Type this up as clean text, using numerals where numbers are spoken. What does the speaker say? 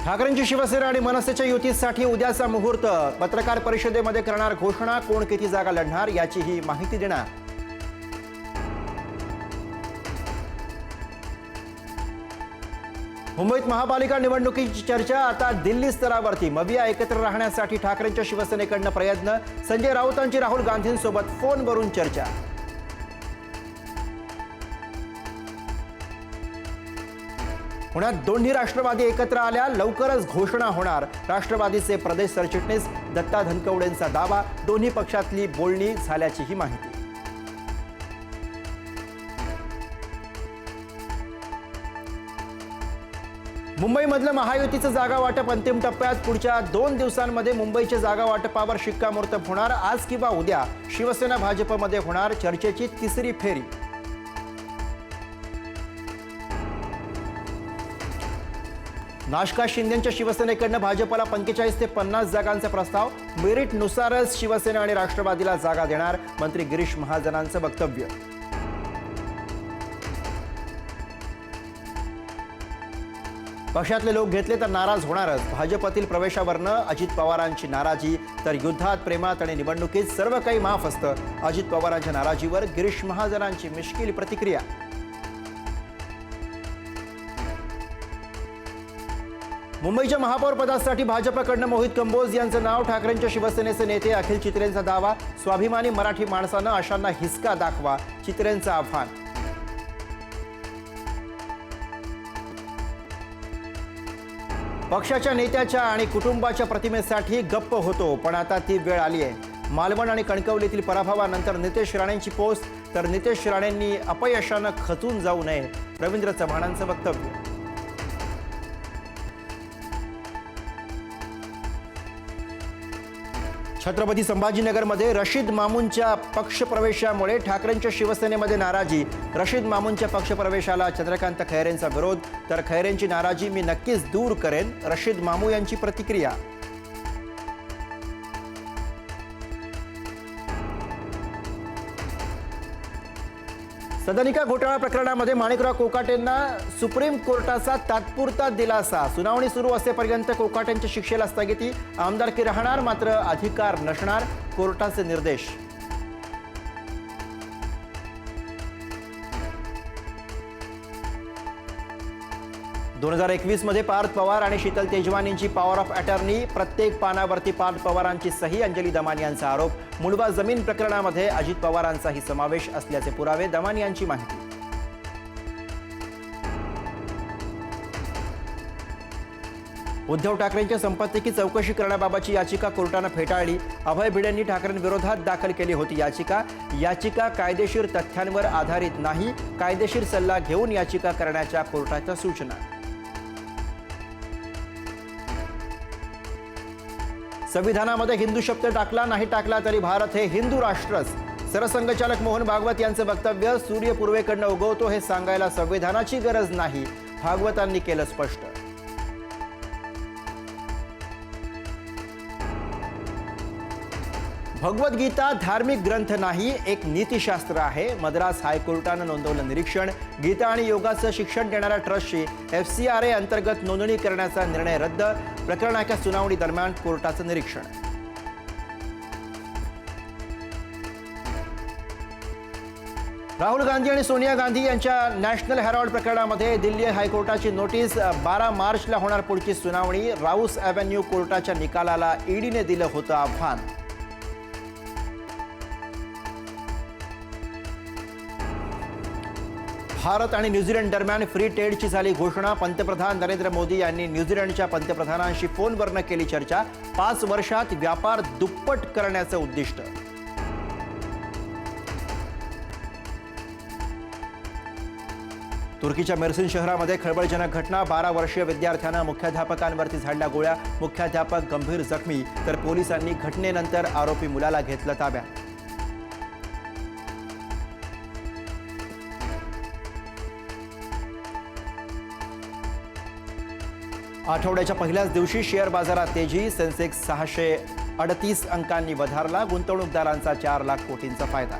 ठाकरेंची शिवसेना आणि मनसेच्या युतीसाठी उद्याचा मुहूर्त. पत्रकार परिषदेमध्ये करणार घोषणा. कोण किती जागा लढणार याचीही माहिती देणार. मुंबईत महापालिका निवडणुकीची चर्चा आता दिल्ली स्तरावरती. मविया एकत्र राहण्यासाठी ठाकरेंच्या शिवसेनेकडनं प्रयत्न. संजय राऊतांची राहुल गांधींसोबत फोनवरून चर्चा. पुण्यात दोन्ही राष्ट्रवादी एकत्र आल्या. लवकरच घोषणा होणार. राष्ट्रवादीचे प्रदेश सरचिटणीस दत्ता धनकवडेंचा दावा. दोन्ही पक्षातली बोलणी झाल्याचीही माहिती. मुंबईमधलं महायुतीचं जागा वाटप अंतिम टप्प्यात. पुढच्या 2 दिवसांमध्ये मुंबईच्या जागा वाटपावर शिक्कामोर्तब होणार. आज किंवा उद्या शिवसेना भाजपमध्ये होणार चर्चेची तिसरी फेरी. नाशकात शिंदेच्या शिवसेनेकडनं भाजपला 45 ते 50 जागांचा प्रस्ताव. मेरिटनुसारच शिवसेना आणि राष्ट्रवादीला जागा देणार. मंत्री गिरीश महाजनांचं वक्तव्य. पक्षातले लोक घेतले तर नाराज होणारच. भाजपतील प्रवेशावरनं अजित पवारांची नाराजी. तर युद्धात, प्रेमात आणि निवडणुकीत सर्व काही माफ असतं. अजित पवारांच्या नाराजीवर गिरीश महाजनांची मिश्किल प्रतिक्रिया. मुंबईच्या महापौर पदासाठी भाजपकडनं मोहित कंबोज यांचं नाव. ठाकरेंच्या शिवसेनेचे नेते अखिल चित्रेंचा दावा. स्वाभिमानी मराठी माणसानं अशांना हिसका दाखवा, चित्रेंचं आव्हान. पक्षाच्या नेत्याच्या आणि कुटुंबाच्या प्रतिमेसाठी गप्प होतो, पण आता ती वेळ आली आहे. मालवण आणि कणकवलीतील पराभवानंतर नितेश राणेंची पोस्ट. तर नितेश राणेंनी अपयशानं खचून जाऊ नये, रवींद्र चव्हाणांचं वक्तव्य. छत्रपती संभाजीनगरमध्ये रशीद मामूंच्या पक्षप्रवेशामुळे ठाकरेंच्या शिवसेनेमध्ये नाराजी. रशीद मामूंच्या पक्षप्रवेशाला चंद्रकांत खैरेंचा विरोध. तर खैरेंची नाराजी मी नक्कीच दूर करेन, रशीद मामू यांची प्रतिक्रिया. सदनिका घोटाळा प्रकरणामध्ये माणिकराव कोकाटेंना सुप्रीम कोर्टाचा तात्पुरता दिलासा. सुनावणी सुरू असेपर्यंत कोकाटेंच्या शिक्षेला स्थगिती. आमदारकी राहणार, मात्र अधिकार नसणार, कोर्टाचे निर्देश. दोन 2021 मध्ये पार्थ पवार आणि शीतल तेजवानींची पॉवर ऑफ अटर्नी. प्रत्येक पानावरती पार्थ पवारांची सही. अंजली दमानी यांचा आरोप. मुंडवा जमीन प्रकरणामध्ये अजित पवारांचाही समावेश असल्याचे पुरावे. दमानी यांची माहिती. उद्धव ठाकरेंच्या संपत्तीची चौकशी करण्याबाबतची याचिका कोर्टानं फेटाळली. अभय भिडेंनी ठाकरेंविरोधात दाखल केली होती याचिका कायदेशीर तथ्यांवर आधारित नाही. कायदेशीर सल्ला घेऊन याचिका करण्याच्या कोर्टाच्या सूचना. संविधानामध्ये हिंदू शब्द टाकला नाही टाकला तरी भारत हे हिंदू राष्ट्रच. सरसंघचालक मोहन भागवत यांचं वक्तव्य. सूर्य पूर्वेकडनं उगवतो हे सांगायला संविधानाची गरज नाही, भागवतांनी केलं स्पष्ट. भगवद्गीता धार्मिक ग्रंथ नाही, एक नीतिशास्त्र आहे. मद्रास हायकोर्टानं नोंदवलं निरीक्षण. गीता आणि योगाचं शिक्षण देणाऱ्या ट्रस्टची FCRA अंतर्गत नोंदणी करण्याचा निर्णय रद्द. प्रकरणाच्या सुनावणी दरम्यान कोर्टाचं निरीक्षण. राहुल गांधी आणि सोनिया गांधी यांच्या नॅशनल हेराल्ड प्रकरणामध्ये दिल्ली हायकोर्टाची नोटीस. 12 मार्चला होणार पुढची सुनावणी. राऊस अॅव्हेन्यू कोर्टाच्या निकालाला ईडीने दिलं होतं आव्हान. भारत आणि न्यूझीलंड दरम्यान फ्री ट्रेडची झाली घोषणा. पंतप्रधान नरेंद्र मोदी यांनी न्यूझीलंडच्या पंतप्रधानांशी फोनवरनं केली चर्चा. 5 वर्षात व्यापार दुप्पट करण्याचं उद्दिष्ट. तुर्कीच्या मेर्सिन शहरामध्ये खळबळजनक घटना. 12 वर्षीय विद्यार्थ्यानं मुख्याध्यापकांवरती झाडल्या गोळ्या. मुख्याध्यापक गंभीर जखमी. तर पोलिसांनी घटनेनंतर आरोपी मुलाला घेतलं ताब्यात. आठवड्याच्या पहिल्याच दिवशी शेअर बाजारात तेजी. सेन्सेक्स 638 अंकांनी वधारला. गुंतवणूकदारांचा 4 लाख कोटींचा फायदा.